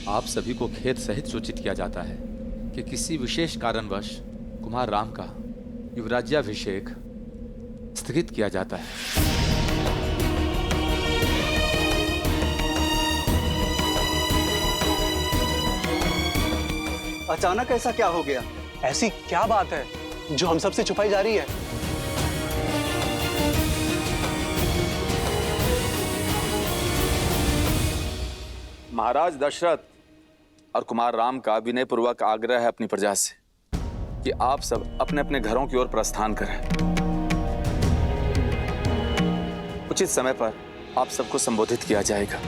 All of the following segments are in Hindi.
आप सभी को खेद सहित सूचित किया जाता है कि किसी विशेष कारणवश कुमार राम का युवराज्याभिषेक स्थगित किया जाता है। अचानक ऐसा क्या हो गया? ऐसी क्या बात है जो हम सबसे छुपाई जा रही है? महाराज दशरथ और कुमार राम का विनयपूर्वक आग्रह है अपनी प्रजा से कि आप सब अपने अपने घरों की ओर प्रस्थान करें। उचित समय पर आप सबको संबोधित किया जाएगा।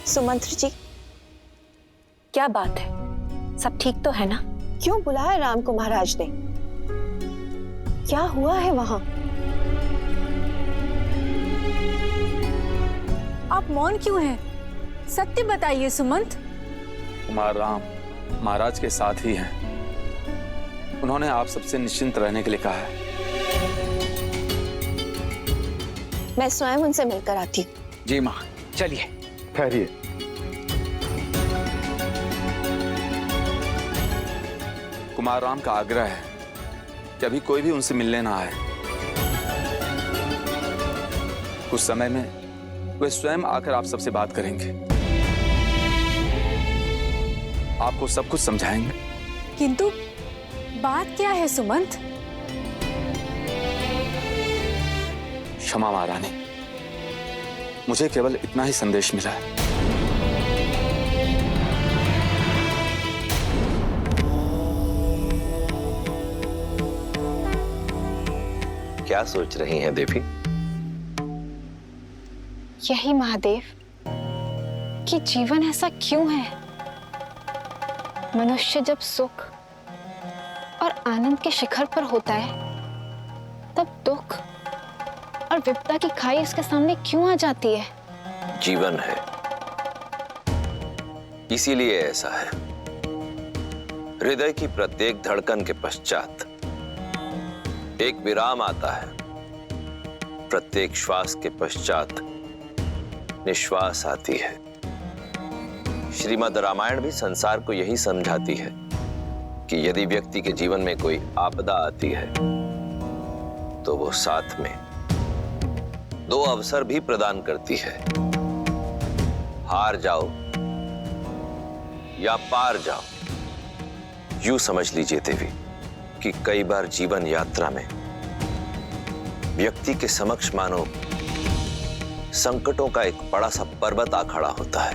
सुमंत्र जी, क्या बात है? सब ठीक तो है ना? क्यों बुलाया राम को महाराज ने? क्या हुआ है वहां? आप मौन क्यों हैं? सत्य बताइए सुमंत। कुमार राम महाराज के साथ ही हैं। उन्होंने आप सबसे निश्चिंत रहने के लिए कहा है। मैं स्वयं उनसे मिलकर आती हूँ। जी माँ, चलिए। ठहरिए। कुमार राम का आग्रह है कि अभी कोई भी उनसे मिलने ना आए। कुछ समय में वे स्वयं आकर आप सबसे बात करेंगे, आपको सब कुछ समझाएंगे। किंतु बात क्या है सुमंत? क्षमा महारानी, मुझे केवल इतना ही संदेश मिला है। क्या सोच रही हैं देवी? यही महादेव कि जीवन ऐसा क्यों है? मनुष्य जब सुख और आनंद के शिखर पर होता है, तब दुख और विपदा की खाई उसके सामने क्यों आ जाती है? जीवन है, इसीलिए ऐसा है। हृदय की प्रत्येक धड़कन के पश्चात एक विराम आता है। प्रत्येक श्वास के पश्चात निश्वास आती है। श्रीमद् रामायण भी संसार को यही समझाती है कि यदि व्यक्ति के जीवन में कोई आपदा आती है तो वो साथ में दो अवसर भी प्रदान करती है। हार जाओ या पार जाओ। यूं समझ लीजिए देवी कि कई बार जीवन यात्रा में व्यक्ति के समक्ष मानो संकटों का एक बड़ा सा पर्वत आ खड़ा होता है।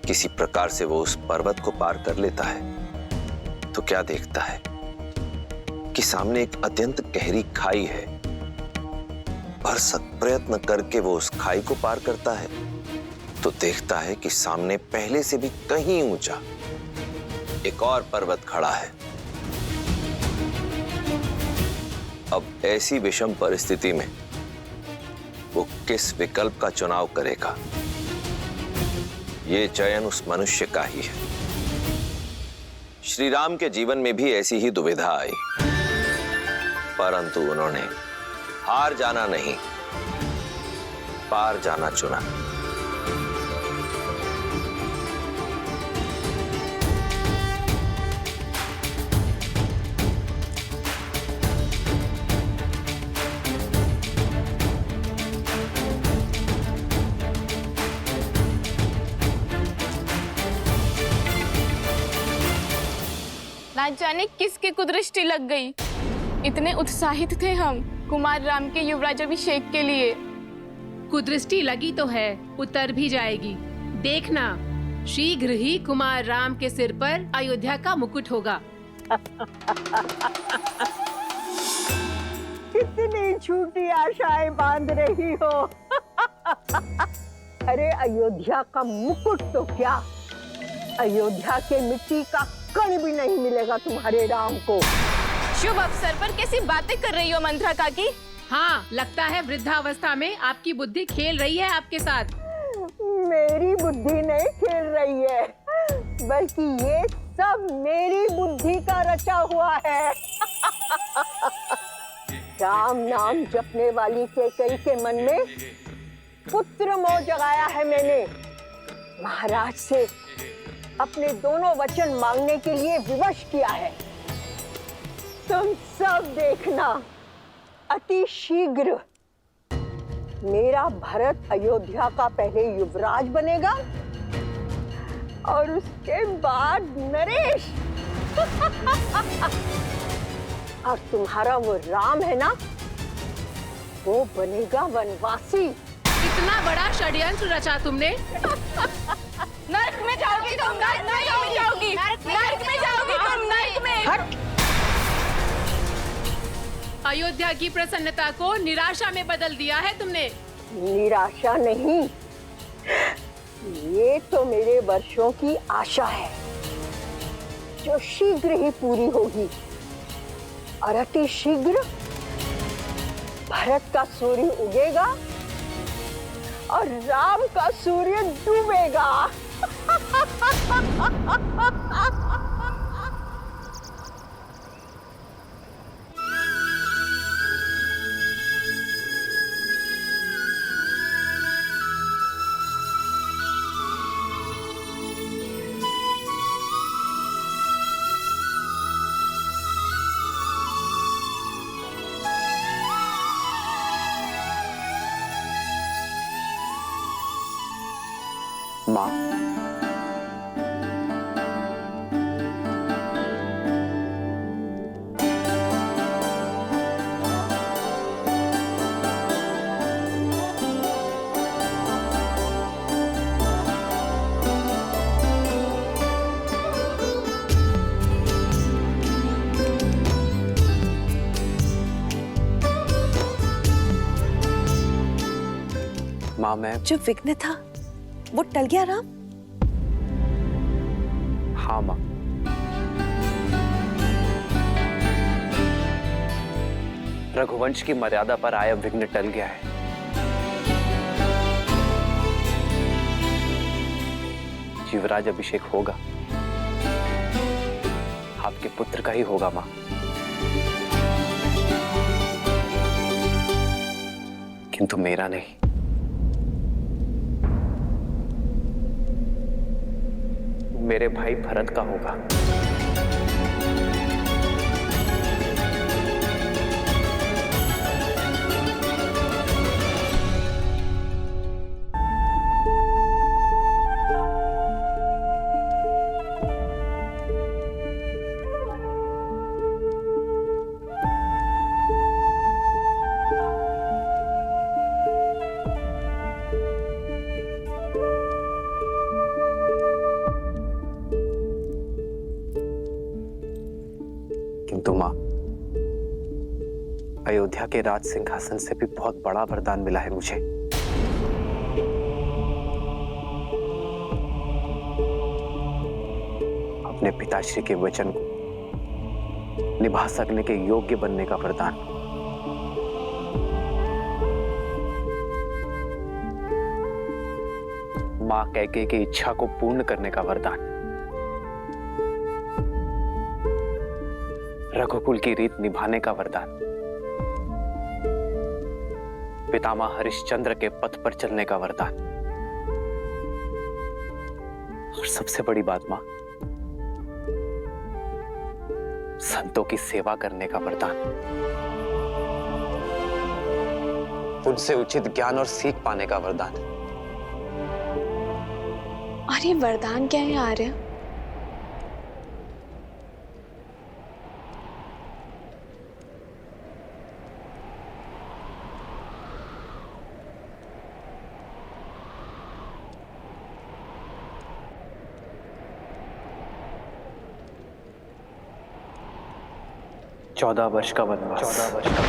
किसी प्रकार से वो उस पर्वत को पार कर लेता है तो क्या देखता है कि सामने एक अत्यंत गहरी खाई है। भरसक प्रयत्न करके वो उस खाई को पार करता है तो देखता है कि सामने पहले से भी कहीं ऊंचा एक और पर्वत खड़ा है। अब ऐसी विषम परिस्थिति में वो किस विकल्प का चुनाव करेगा, ये चयन उस मनुष्य का ही है। श्री राम के जीवन में भी ऐसी ही दुविधा आई, परंतु उन्होंने हार जाना नहीं, पार जाना चुना। ना जाने किसकी कुदृष्टि लग गई। इतने उत्साहित थे हम कुमार राम के युवराजाभिषेक के लिए। कुदृष्टि लगी तो है, उतर भी जाएगी। देखना, शीघ्र ही कुमार राम के सिर पर अयोध्या का मुकुट होगा। कितनी झूठी आशाएं बांध रही हो। अरे अयोध्या का मुकुट तो क्या, अयोध्या के मिट्टी का कण भी नहीं मिलेगा तुम्हारे राम को। शुभ अवसर पर कैसी बातें कर रही हो मंत्रा काकी? हाँ, लगता है वृद्धावस्था में आपकी बुद्धि खेल रही है आपके साथ। मेरी बुद्धि नहीं खेल रही है, बल्कि ये सब मेरी बुद्धि का रचा हुआ है। राम नाम जपने वाली कैकेयी के मन में पुत्र मोह जगाया है मैंने। महाराज से अपने दोनों वचन मांगने के लिए विवश किया है। तुम सब देखना, अति शीघ्र मेरा भरत अयोध्या का पहले युवराज बनेगा और उसके बाद नरेश। और तुम्हारा वो राम है ना, वो बनेगा वनवासी। इतना बड़ा षड्यंत्र रचा तुमने। नर्क में जाओगी तुम, नर्क में जाओगी, नर्क में जाओगी तुम, नर्क में। हट! अयोध्या की प्रसन्नता को निराशा में बदल दिया है तुमने। निराशा नहीं, ये तो मेरे वर्षों की आशा है जो शीघ्र ही पूरी होगी। और अति शीघ्र भारत का सूर्य उगेगा और राम का सूर्य डूबेगा। माँ, मैं जो विघ्न था वो टल गया राम? हाँ माँ, रघुवंश की मर्यादा पर आया विघ्न टल गया है। युवराज अभिषेक होगा, आपके पुत्र का ही होगा माँ। किंतु मेरा नहीं। मेरे भाई भरत का होगा। किंतु मां, अयोध्या के राज सिंहासन से भी बहुत बड़ा वरदान मिला है मुझे। अपने पिताश्री के वचन को निभा सकने के योग्य बनने का वरदान। मां कैकेयी की इच्छा को पूर्ण करने का वरदान। रघुकुल की रीत निभाने का वरदान। पितामह हरिश्चंद्र के पथ पर चलने का वरदान। और सबसे बड़ी बात मां, संतों की सेवा करने का वरदान। उनसे उचित ज्ञान और सीख पाने का वरदान। और ये वरदान क्या है आर्य? चौदह वर्ष का वनवास। 14 वर्ष का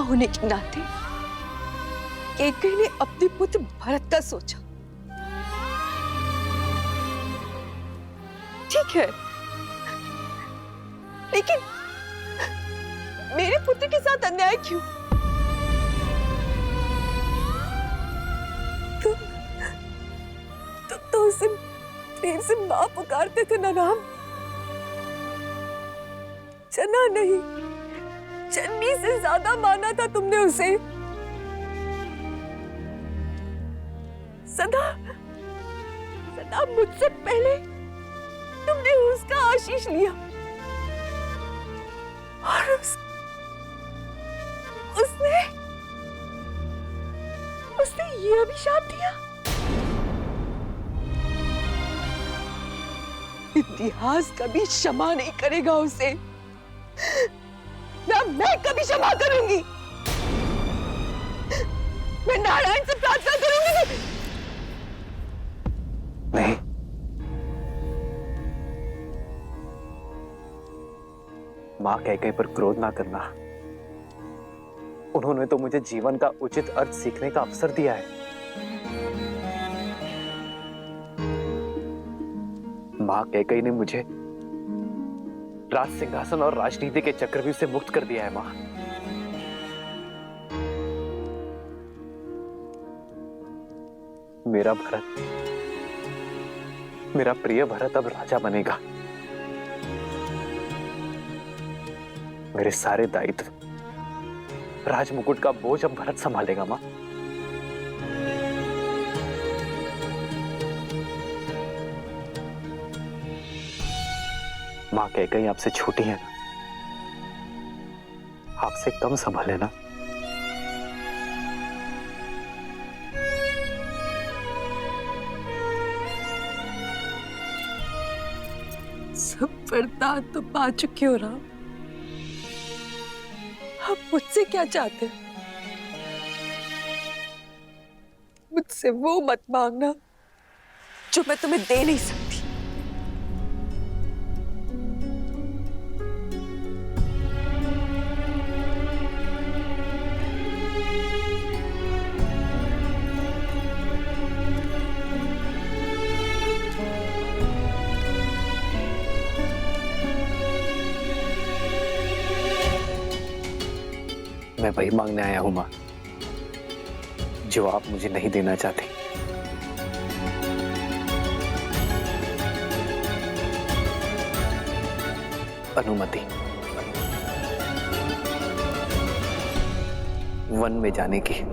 होने के नाते कैकेयी ने अपने पुत्र भरत का सोचा। ठीक है, लेकिन मेरे पुत्र के साथ अन्याय क्यों? तुम तो उसे प्रेम से मां पुकारते थे ना राम। जना नहीं, जन्नी से ज्यादा माना था तुमने उसे। सदा सदा मुझसे पहले तुमने उसका आशीष लिया और उसने ये अभिशाप दिया। इतिहास कभी क्षमा नहीं करेगा उसे, ना मैं कभी क्षमा करूंगी। मैं नारायण से प्रार्थना करूंगी। नहीं, मां कैकेयी पर क्रोध ना करना। उन्होंने तो मुझे जीवन का उचित अर्थ सीखने का अवसर दिया है। मां कैकेयी ने मुझे राज सिंहासन और राजनीति के चक्रव्यूह से मुक्त कर दिया है। मां, मेरा भरत, मेरा प्रिय भरत अब राजा बनेगा। मेरे सारे दायित्व, राजमुकुट का बोझ अब भरत संभालेगा। मां, मां कैकेयी आपसे छोटी है ना, आपसे कम संभाले ना। सब वरदान तो पा चुके हो राम, आप मुझसे क्या चाहते हैं? मुझसे वो मत मांगना जो मैं तुम्हें दे नहीं सकती। मैं वही मांगने आया हूं मां, जो आप मुझे नहीं देना चाहते। अनुमति, वन में जाने की।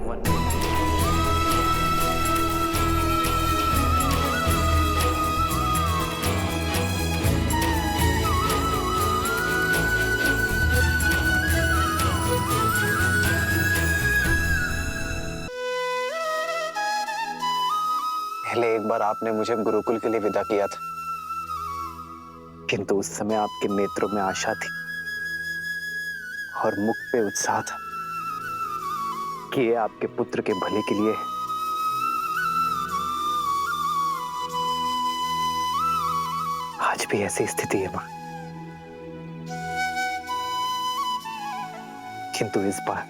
पहले एक बार आपने मुझे गुरुकुल के लिए विदा किया था, किंतु उस समय आपके नेत्रों में आशा थी और मुख पे उत्साह था कि ये आपके पुत्र के भले के लिए है। आज भी ऐसी स्थिति है मां, किंतु इस बार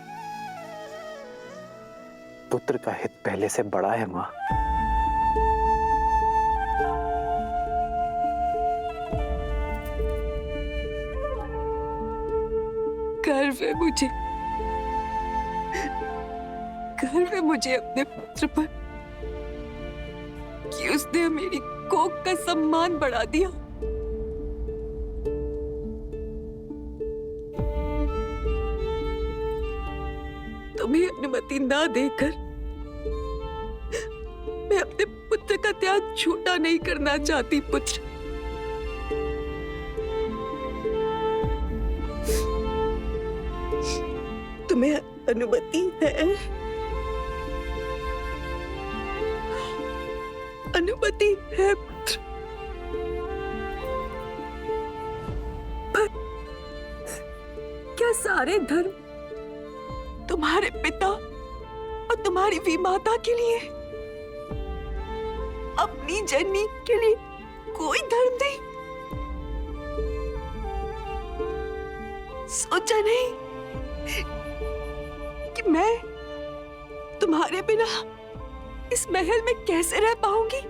पुत्र का हित पहले से बड़ा है मां। गर्व है मुझे अपने पुत्र पर कि उसने मेरी कोख का सम्मान बढ़ा दिया। तुम्हें अनुमति ना देकर मैं अपने पुत्र का त्याग झूठा नहीं करना चाहती। पुत्र, तुम्हें अनुमति है, अनुमति है पुत्र, पर क्या सारे धर्म तुम्हारे पिता और तुम्हारी विमाता के लिए, अपनी जननी के लिए कोई धर्म नहीं? सोचा नहीं कि मैं तुम्हारे बिना इस महल में कैसे रह पाऊंगी?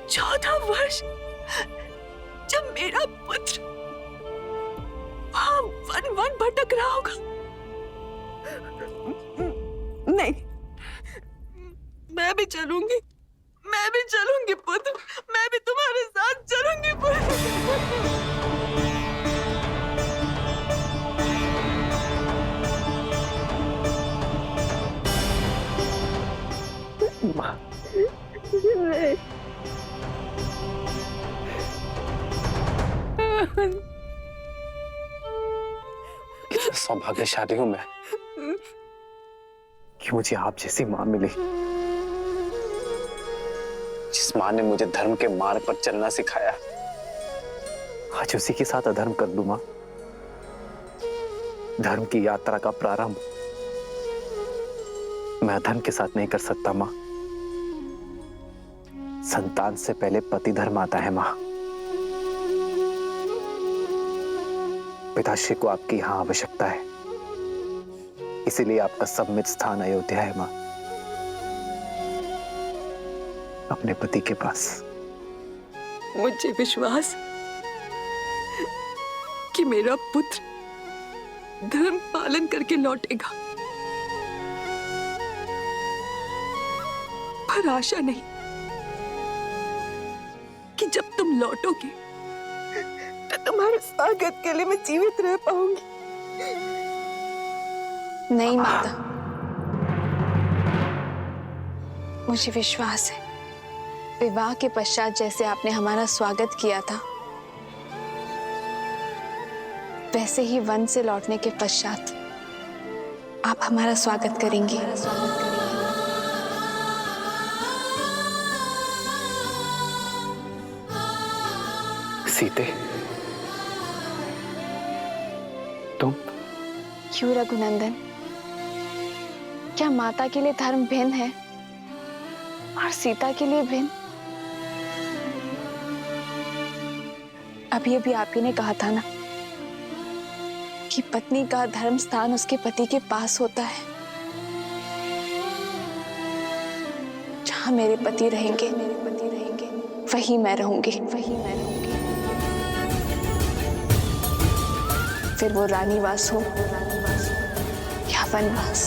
14 वर्ष जब मेरा पुत्र वहां वन भटक रहा होगा। नहीं, मैं भी चलूंगी पुत्र, मैं भी तुम्हारे साथ चलूंगी पुत्र। माँ, कितना सौभाग्यशाली हूं मैं कि मुझे आप जैसी माँ मिली, जिस माँ ने मुझे धर्म के मार्ग पर चलना सिखाया। आज उसी के साथ अधर्म कर दूं माँ। धर्म की यात्रा का प्रारंभ मैं अधर्म के साथ नहीं कर सकता माँ। संतान से पहले पति धर्म आता है माँ। पिताश्री को आपकी यहां आवश्यकता है, इसीलिए आपका सम्मित स्थान अयोध्या है माँ, अपने पति के पास। मुझे विश्वास कि मेरा पुत्र धर्म पालन करके लौटेगा, पर आशा नहीं कि जब तुम लौटोगे तो तुम्हारे स्वागत के लिए मैं जीवित रह पाऊंगी। नहीं माता, मुझे विश्वास है विवाह के पश्चात जैसे आपने हमारा स्वागत किया था, वैसे ही वन से लौटने के पश्चात आप हमारा स्वागत करेंगी। सीते, तुम? क्यों रघुनंदन, क्या माता के लिए धर्म भिन्न है और सीता के लिए भिन्न? अभी अभी आप ही ने कहा था ना कि पत्नी का धर्म स्थान उसके पति के पास होता है। जहां मेरे पति रहेंगे वहीं मैं रहूंगी। फिर वो रानीवास हो या वनवास।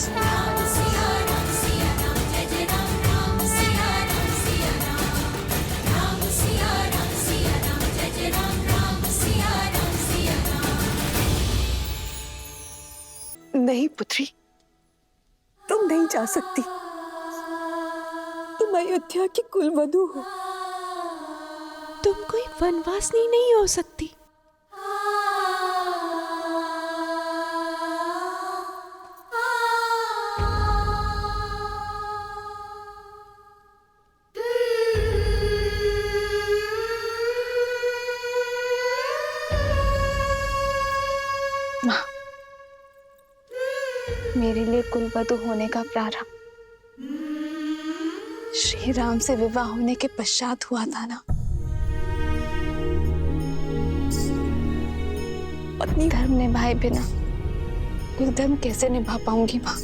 नहीं पुत्री, तुम नहीं जा सकती। तुम अयोध्या की कुलवधू हो, तुम कोई वनवासिनी नहीं हो सकती। मेरे लिए कुलवधू होने का प्रारंभ श्री राम से विवाह होने के पश्चात हुआ था ना। पत्नी धर्म निभाए बिना कुल धर्म कैसे निभा पाऊंगी माँ?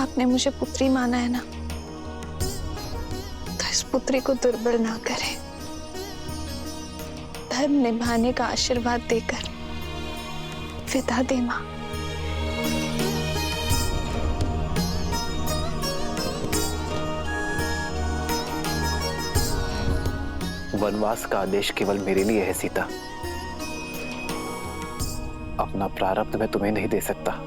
आपने मुझे पुत्री माना है ना, तो इस पुत्री को दुर्बल ना करें। धर्म निभाने का आशीर्वाद देकर विदा दे मां। वनवास का आदेश केवल मेरे लिए है सीता, अपना प्रारब्ध मैं तुम्हें नहीं दे सकता।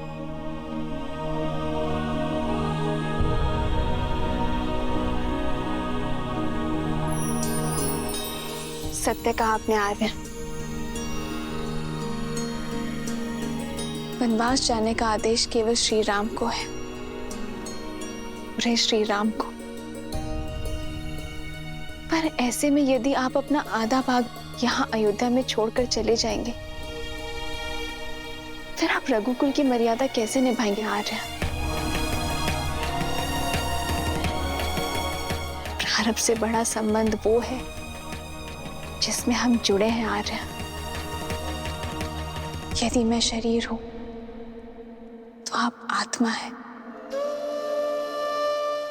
सत्य कहा आपने आर्य। वनवास जाने का आदेश केवल श्री राम को है, रे श्री राम को। पर ऐसे में यदि आप अपना आधा भाग यहाँ अयोध्या में छोड़कर चले जाएंगे, फिर आप रघुकुल की मर्यादा कैसे निभाएंगे आर्य? प्रारब्ध से बड़ा संबंध वो है जिसमें हम जुड़े हैं आर्य। यदि मैं शरीर हूं तो आप आत्मा है,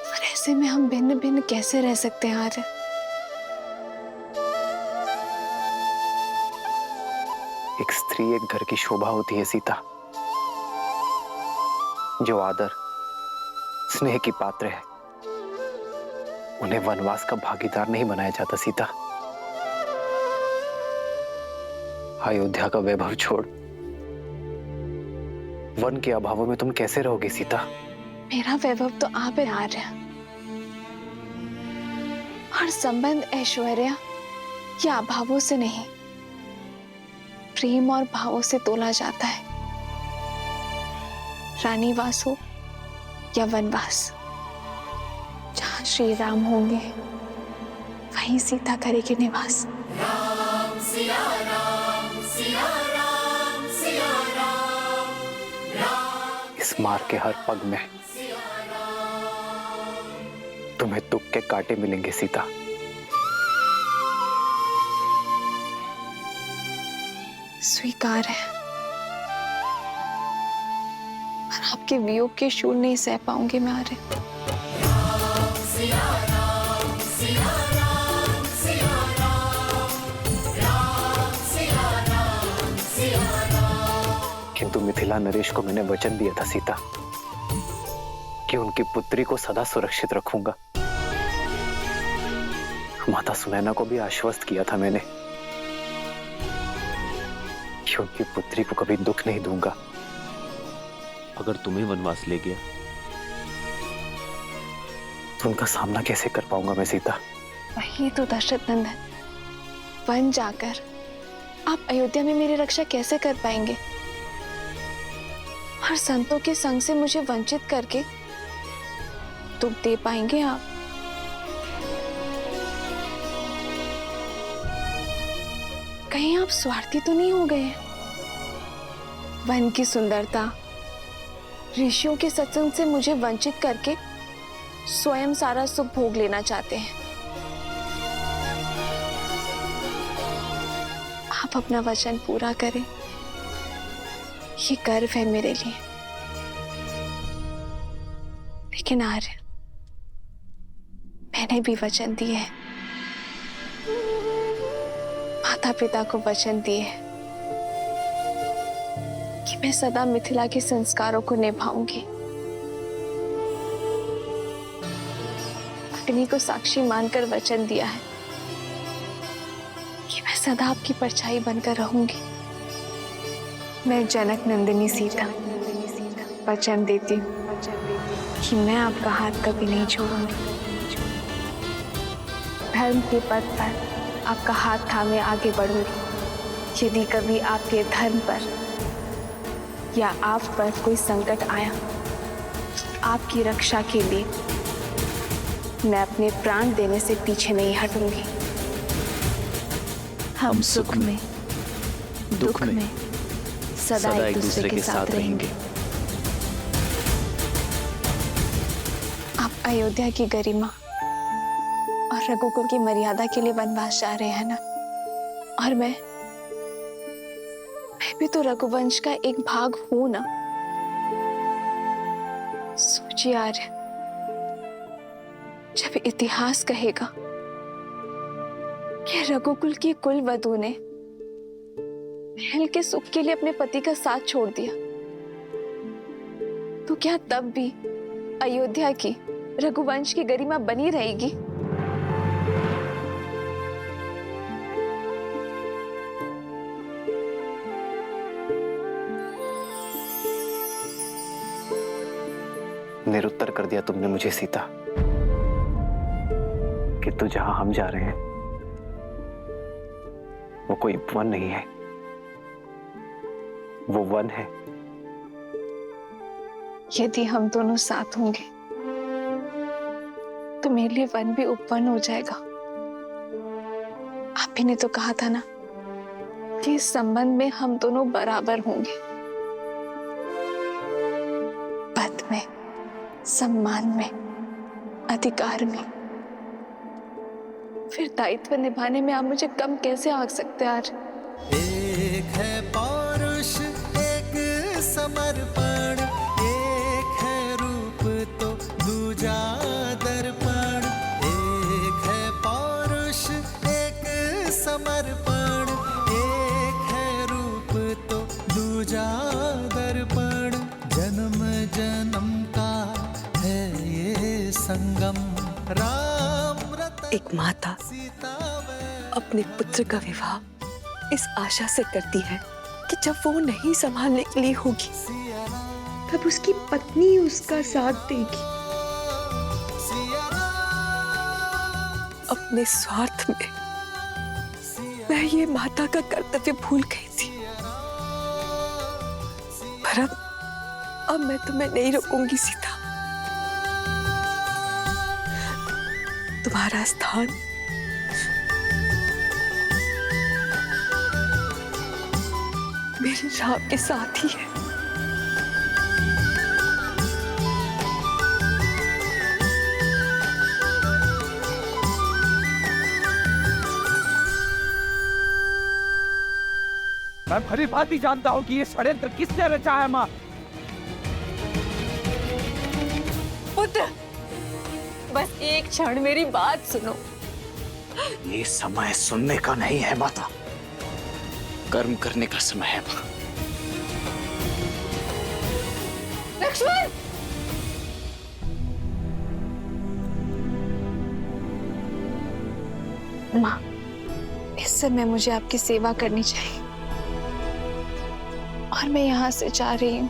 और ऐसे में हम भिन्न भिन्न कैसे रह सकते हैं आर्य? एक स्त्री एक घर की शोभा होती है सीता, जो आदर स्नेह की पात्र है, उन्हें वनवास का भागीदार नहीं बनाया जाता सीता। अयोध्या का वैभव छोड़ वन के अभावों में तुम कैसे रहोगे सीता? मेरा वैभव तो आप है आर्य, और संबंध ऐश्वर्य या अभावों से नहीं, प्रेम और भावों से तोला जाता है। रानी वास हो या वनवास, जहां श्री राम होंगे वहीं सीता करेगी निवास। राम सिया राम सिया राम सिया राम, राम इस मार्ग के हर पग में तुम्हें दुख के कांटे मिलेंगे सीता। स्वीकार है, और आपके वियोग के शूल नहीं सह पाऊंगी मैं आर्य। राम सिया राम सिया राम सिया राम, राम सिया राम सिया राम। किंतु मिथिला नरेश को मैंने वचन दिया था सीता कि उनकी पुत्री को सदा सुरक्षित रखूंगा। माता सुनैना को भी आश्वस्त किया था मैंने कि उनकी पुत्री को कभी दुख नहीं दूंगा। अगर तुम्हें वनवास ले गया तो उनका सामना कैसे कर पाऊंगा मैं सीता? वही तो दशरथ नंदन, वन जाकर आप अयोध्या में मेरी रक्षा कैसे कर पाएंगे? और संतों के संग से मुझे वंचित करके दुख दे पाएंगे आप? कहीं आप स्वार्थी तो नहीं हो गए? वन की सुंदरता, ऋषियों के सत्संग से मुझे वंचित करके स्वयं सारा सुख भोग लेना चाहते हैं। आप अपना वचन पूरा करें, ये गर्व है मेरे लिए। लेकिन आर्य, मैंने भी वचन दिए हैं, माता पिता को वचन दिए हैं कि मैं सदा मिथिला के संस्कारों को निभाऊंगी। अग्नि को साक्षी मानकर वचन दिया है कि मैं सदा आपकी परछाई बनकर रहूंगी। मैं जनक नंदिनी सीता वचन देती हूँ कि मैं आपका हाथ कभी नहीं छोड़ूंगी। धर्म के पथ पर आपका हाथ थामे आगे बढ़ूंगी। यदि कभी आपके धर्म पर या आप पर कोई संकट आया, आपकी रक्षा के लिए मैं अपने प्राण देने से पीछे नहीं हटूंगी। हम सुख में दुख में सदा एक दूसरे के साथ रहेंगे। आप अयोध्या की गरिमा और रघुकुल की मर्यादा के लिए वनवास जा रहे हैं ना? और मैं भी तो रघुवंश का एक भाग हूं ना। सोचिए आर्य, जब इतिहास कहेगा कि रघुकुल की कुल वधू ने महल के सुख के लिए अपने पति का साथ छोड़ दिया, तो क्या तब भी अयोध्या की रघुवंश की गरिमा बनी रहेगी? निरुत्तर कर दिया तुमने मुझे सीता कि तू जहां हम जा रहे हैं वो कोई वन नहीं है, वो वन है। यदि हम दोनों साथ होंगे तो मेरे लिए वन भी उपवन हो जाएगा। आप ही ने तो कहा था ना कि इस संबंध में हम दोनों बराबर होंगे, पद में, सम्मान में, अधिकार में। फिर दायित्व निभाने में आप मुझे कम कैसे आंक सकते हैं? आज एक है पौरुष जन्म का है ये संगम। राम रतन एक माता अपने पुत्र का विवाह इस आशा से करती है कि जब वो नहीं संभालने के लिए होगी तब उसकी पत्नी उसका साथ देगी। अपने स्वार्थ में मैं ये माता का कर्तव्य भूल गई थी, पर अब मैं तुम्हें नहीं रोकूंगी सीता। तुम्हारा स्थान मेरे राम के साथ ही है। मैं भली भांति जानता हूँ कि ये षड्यंत्र किसने रचा है माँ। पुत्र, बस एक क्षण मेरी बात सुनो। ये समय सुनने का नहीं है माता, कर्म करने का समय है माँ। लक्ष्मण! माँ, इस समय मुझे आपकी सेवा करनी चाहिए और मैं यहाँ से जा रही हूँ।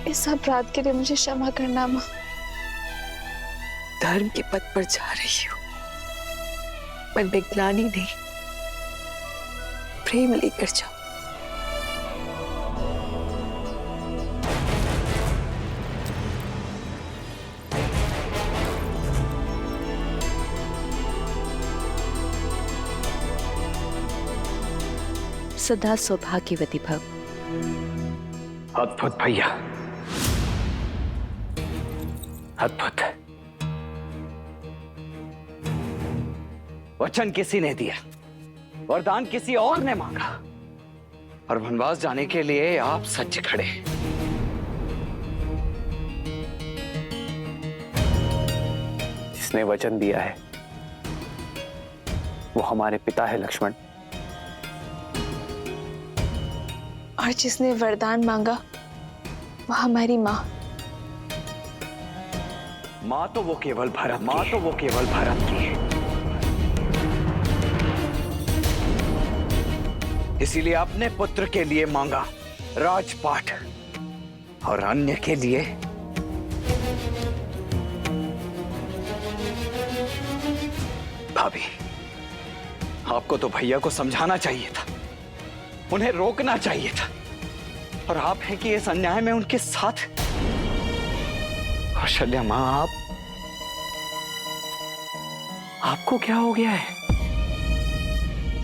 इस अपराध के लिए मुझे क्षमा करना माँ। धर्म के पथ पर जा रही हूँ, मन में ग्लानि नहीं, प्रेम लेकर जाओ। सदा सौभाग्यवती भव। अद्भुत भैया, अद्भुत। वचन किसी ने दिया, वरदान किसी और ने मांगा, और वनवास जाने के लिए आप सच खड़े। जिसने वचन दिया है वो हमारे पिता है लक्ष्मण, और जिसने वरदान मांगा वो हमारी माँ। माँ तो वो केवल भरत की है। इसीलिए अपने पुत्र के लिए मांगा राजपाट, और अन्य के लिए भाभी। आपको तो भैया को समझाना चाहिए था, उन्हें रोकना चाहिए था, और आप हैं कि इस अन्याय में उनके साथ। कौशल्या मां, आपको क्या हो गया है?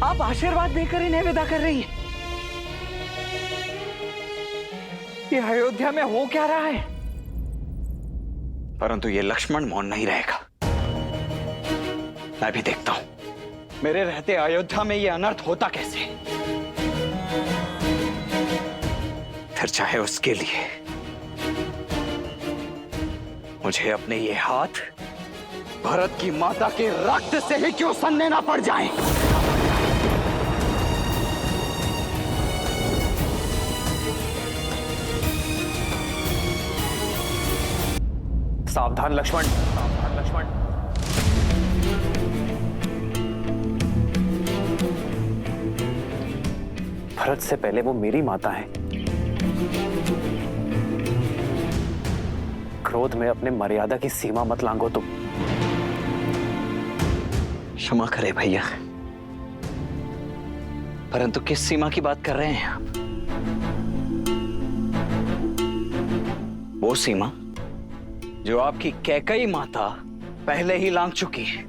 आप आशीर्वाद देकर इन्हें विदा कर रही हैं। ये अयोध्या में हो क्या रहा है? परंतु ये लक्ष्मण मौन नहीं रहेगा। मैं भी देखता हूं मेरे रहते अयोध्या में ये अनर्थ होता कैसे। फिर चाहे उसके लिए मुझे अपने ये हाथ भरत की माता के रक्त से ही क्यों सनने ना पड़ जाएं। सावधान लक्ष्मण, सावधान लक्ष्मण। भरत से पहले वो मेरी माता है। क्रोध में अपने मर्यादा की सीमा मत लांघो तुम। क्षमा करे भैया, परंतु किस सीमा की बात कर रहे हैं आप? वो सीमा जो आपकी कैकई माता पहले ही लांघ चुकी है।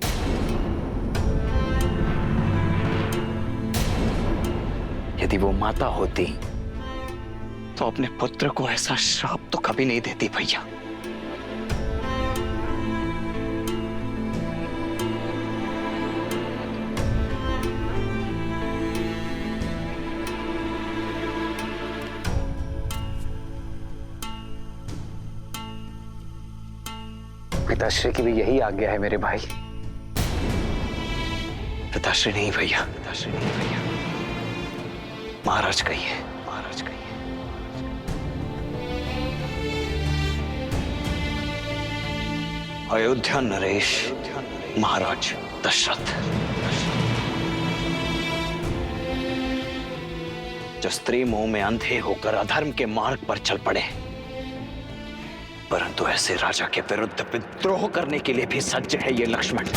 यदि वो माता होती तो अपने पुत्र को ऐसा श्राप तो कभी नहीं देती भैया। पिताश्री की भी यही आज्ञा है मेरे भाई। पिताश्री नहीं भैया, पिताश्री नहीं भैया, महाराज कही है, महाराज कही है। अयोध्या नरेश महाराज दशरथ, जो स्त्री मोह में अंधे होकर अधर्म के मार्ग पर चल पड़े, परंतु ऐसे राजा के विरुद्ध विद्रोह करने के लिए भी सज्ज है ये लक्ष्मण।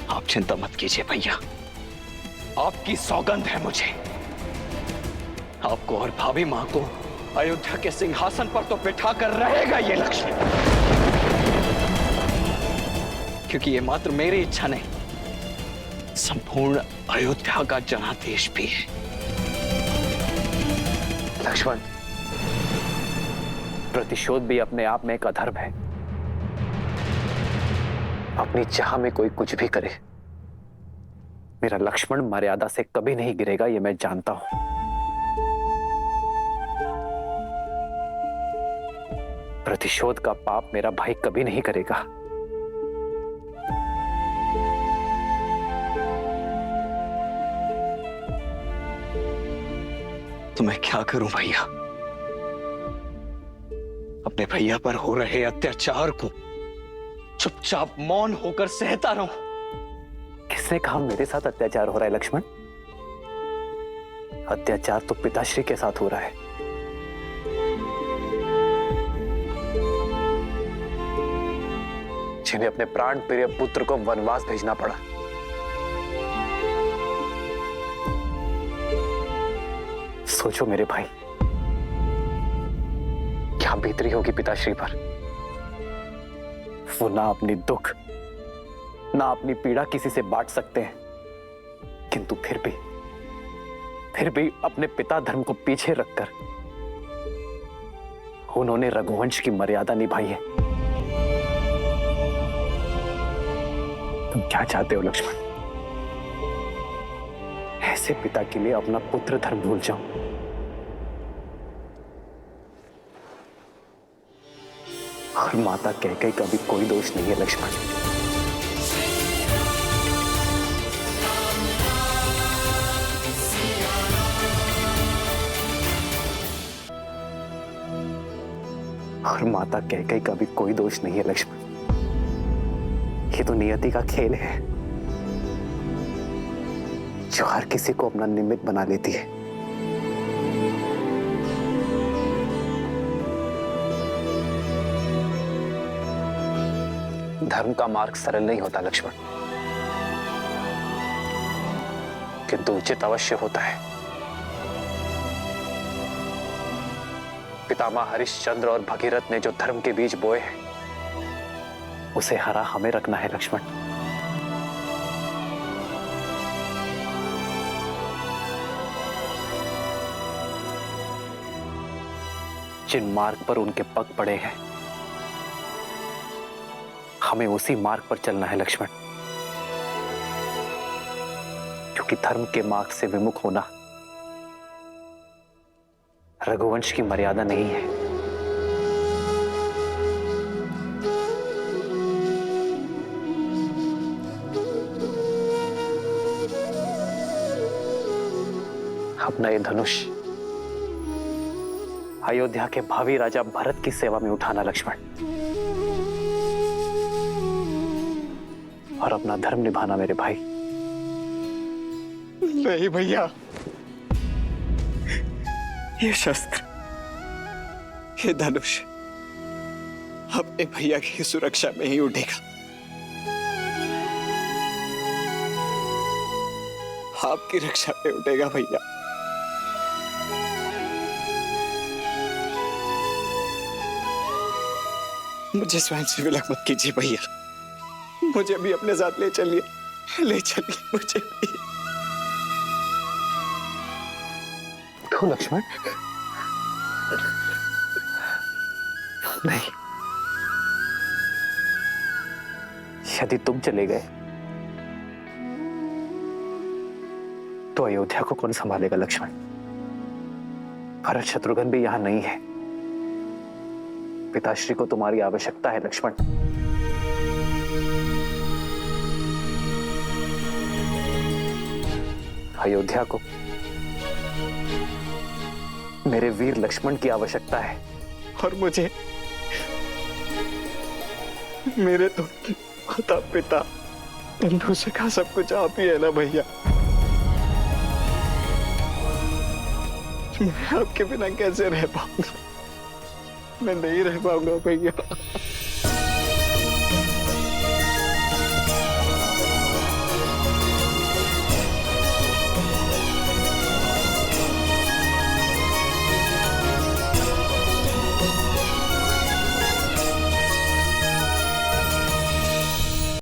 आप चिंता मत कीजिए भैया, आपकी सौगंध है मुझे। आपको और भाभी मां को अयोध्या के सिंहासन पर तो बिठा कर रहेगा ये लक्ष्मण, क्योंकि ये मात्र मेरी इच्छा नहीं, संपूर्ण अयोध्या का जनादेश भी है। लक्ष्मण, प्रतिशोध भी अपने आप में एक अधर्म है। अपनी चाह में कोई कुछ भी करे, मेरा लक्ष्मण मर्यादा से कभी नहीं गिरेगा, ये मैं जानता हूं। प्रतिशोध का पाप मेरा भाई कभी नहीं करेगा। तो मैं क्या करूं भैया? अपने भैया पर हो रहे अत्याचार को चुपचाप मौन होकर सहता रहूं? किसने कहा मेरे साथ अत्याचार हो रहा है लक्ष्मण? अत्याचार तो पिताश्री के साथ हो रहा है। जिन्हें अपने प्राण प्रिय पुत्र को वनवास भेजना पड़ा। सोचो मेरे भाई, क्या बीतरी होगी पिताश्री पर। वो ना अपनी दुख ना अपनी पीड़ा किसी से बांट सकते हैं, किंतु फिर भी अपने पिता धर्म को पीछे रखकर उन्होंने रघुवंश की मर्यादा निभाई है। तुम क्या चाहते हो लक्ष्मण? ऐसे पिता के लिए अपना पुत्र धर्म भूल जाऊं? और माता कैकेयी का भी कोई दोष नहीं है लक्ष्मण। और माता कैकेयी का भी कोई दोष नहीं है लक्ष्मण। ये तो नियति का खेल है जो हर किसी को अपना निमित्त बना लेती है। धर्म का मार्ग सरल नहीं होता लक्ष्मण, किंतु उचित अवश्य होता है। पितामह हरिश्चंद्र और भगीरथ ने जो धर्म के बीज बोए हैं, उसे हरा हमें रखना है लक्ष्मण। जिन मार्ग पर उनके पग पड़े हैं, हमें उसी मार्ग पर चलना है लक्ष्मण, क्योंकि धर्म के मार्ग से विमुख होना रघुवंश की मर्यादा नहीं है। अपना ये धनुष अयोध्या के भावी राजा भरत की सेवा में उठाना लक्ष्मण, और अपना धर्म निभाना मेरे भाई। नहीं भैया, ये शस्त्र, ये धनुष अपने भैया की सुरक्षा में ही उठेगा। आपकी रक्षा में उठेगा भैया। मुझे स्वयं से विलक मत कीजिए भैया, मुझे भी अपने साथ ले चलिए मुझे भी। क्यों लक्ष्मण? नहीं, यदि तुम चले गए तो अयोध्या को कौन संभालेगा लक्ष्मण? भरत शत्रुघ्न भी यहां नहीं है। पिताश्री को तुम्हारी आवश्यकता है लक्ष्मण। अयोध्या को मेरे वीर लक्ष्मण की आवश्यकता है। और मुझे मेरे तो माता पिता बंधु सखा सब कुछ आप ही है ना भैया। मैं आपके बिना कैसे रह पाऊंगा? मैं नहीं रह पाऊंगा भैया।